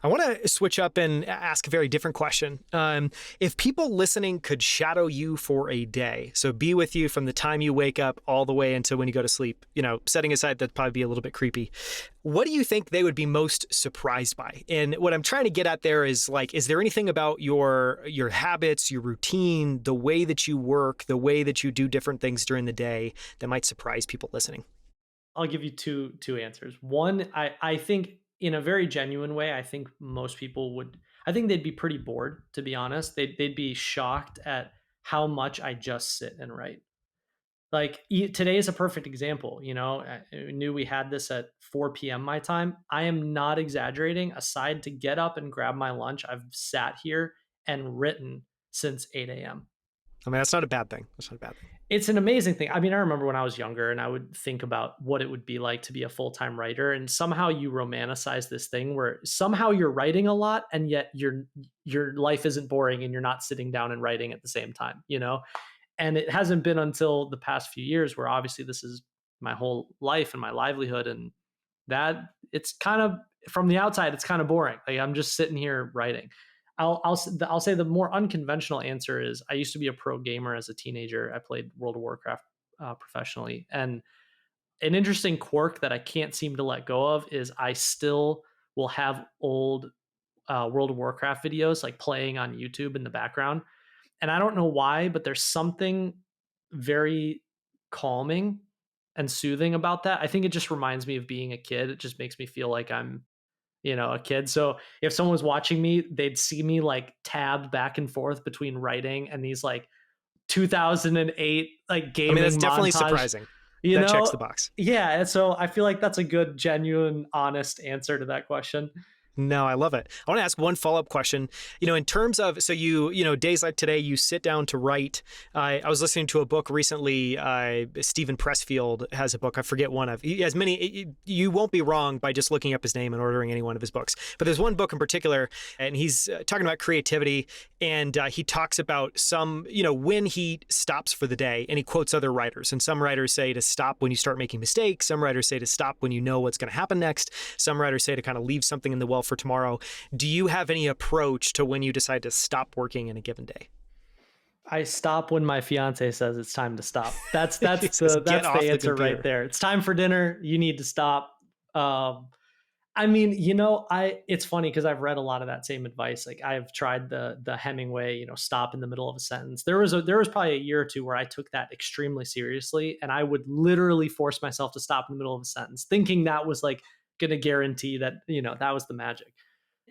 I want to switch up and ask a very different question. If people listening could shadow you for a day, so be with you from the time you wake up all the way until when you go to sleep, setting aside that'd probably be a little bit creepy, what do you think they would be most surprised by? And what I'm trying to get at there is is there anything about your habits, your routine, the way that you work, the way that you do different things during the day that might surprise people listening? I'll give you two answers. One, I think in a very genuine way, I think most people would. I think they'd be pretty bored, to be honest. They'd be shocked at how much I just sit and write. Like today is a perfect example. I knew we had this at 4 p.m. my time. I am not exaggerating. Aside to get up and grab my lunch, I've sat here and written since 8 a.m. I mean, that's not a bad thing. That's not a bad thing. It's an amazing thing. I mean, I remember when I was younger and I would think about what it would be like to be a full-time writer, and somehow you romanticize this thing where somehow you're writing a lot and yet your life isn't boring and you're not sitting down and writing at the same time. And it hasn't been until the past few years where obviously this is my whole life and my livelihood, and that it's kind of, from the outside, it's kind of boring. Like I'm just sitting here writing. I'll say the more unconventional answer is I used to be a pro gamer as a teenager. I played World of Warcraft professionally, and an interesting quirk that I can't seem to let go of is I still will have old World of Warcraft videos like playing on YouTube in the background, and I don't know why, but there's something very calming and soothing about that. I think it just reminds me of being a kid. It just makes me feel like I'm a kid. So if someone was watching me, they'd see me like tabbed back and forth between writing and these like 2008 like I mean, that's gaming definitely montage, surprising. you That checks know? the box. Yeah. And so I feel like that's a good, genuine, honest answer to that question. No, I love it. I want to ask one follow-up question. In terms of, so days like today, you sit down to write. I was listening to a book recently. Stephen Pressfield has a book. I forget one of. He has many. You won't be wrong by just looking up his name and ordering any one of his books. But there's one book in particular, and he's talking about creativity, and he talks about when he stops for the day, and he quotes other writers. And some writers say to stop when you start making mistakes. Some writers say to stop when you know what's going to happen next. Some writers say to kind of leave something in the well for tomorrow. Do you have any approach to when you decide to stop working in a given day? I stop when my fiance says it's time to stop. That's Get off the the answer right computer. there. It's time for dinner. You need to stop. I mean, it's funny because I've read a lot of that same advice. Like I've tried the Hemingway, stop in the middle of a sentence. There was probably a year or two where I took that extremely seriously, and I would literally force myself to stop in the middle of a sentence, thinking that was like going to guarantee that that was the magic.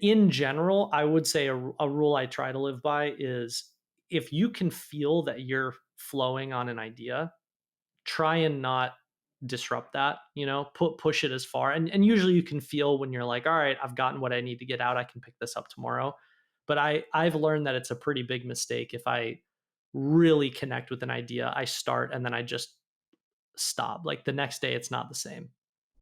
In general, I would say a rule I try to live by is if you can feel that you're flowing on an idea, try and not disrupt that, push it as far. And usually you can feel when you're like, all right, I've gotten what I need to get out. I can pick this up tomorrow. But I've learned that it's a pretty big mistake if I really connect with an idea, I start and then I just stop. Like the next day, it's not the same.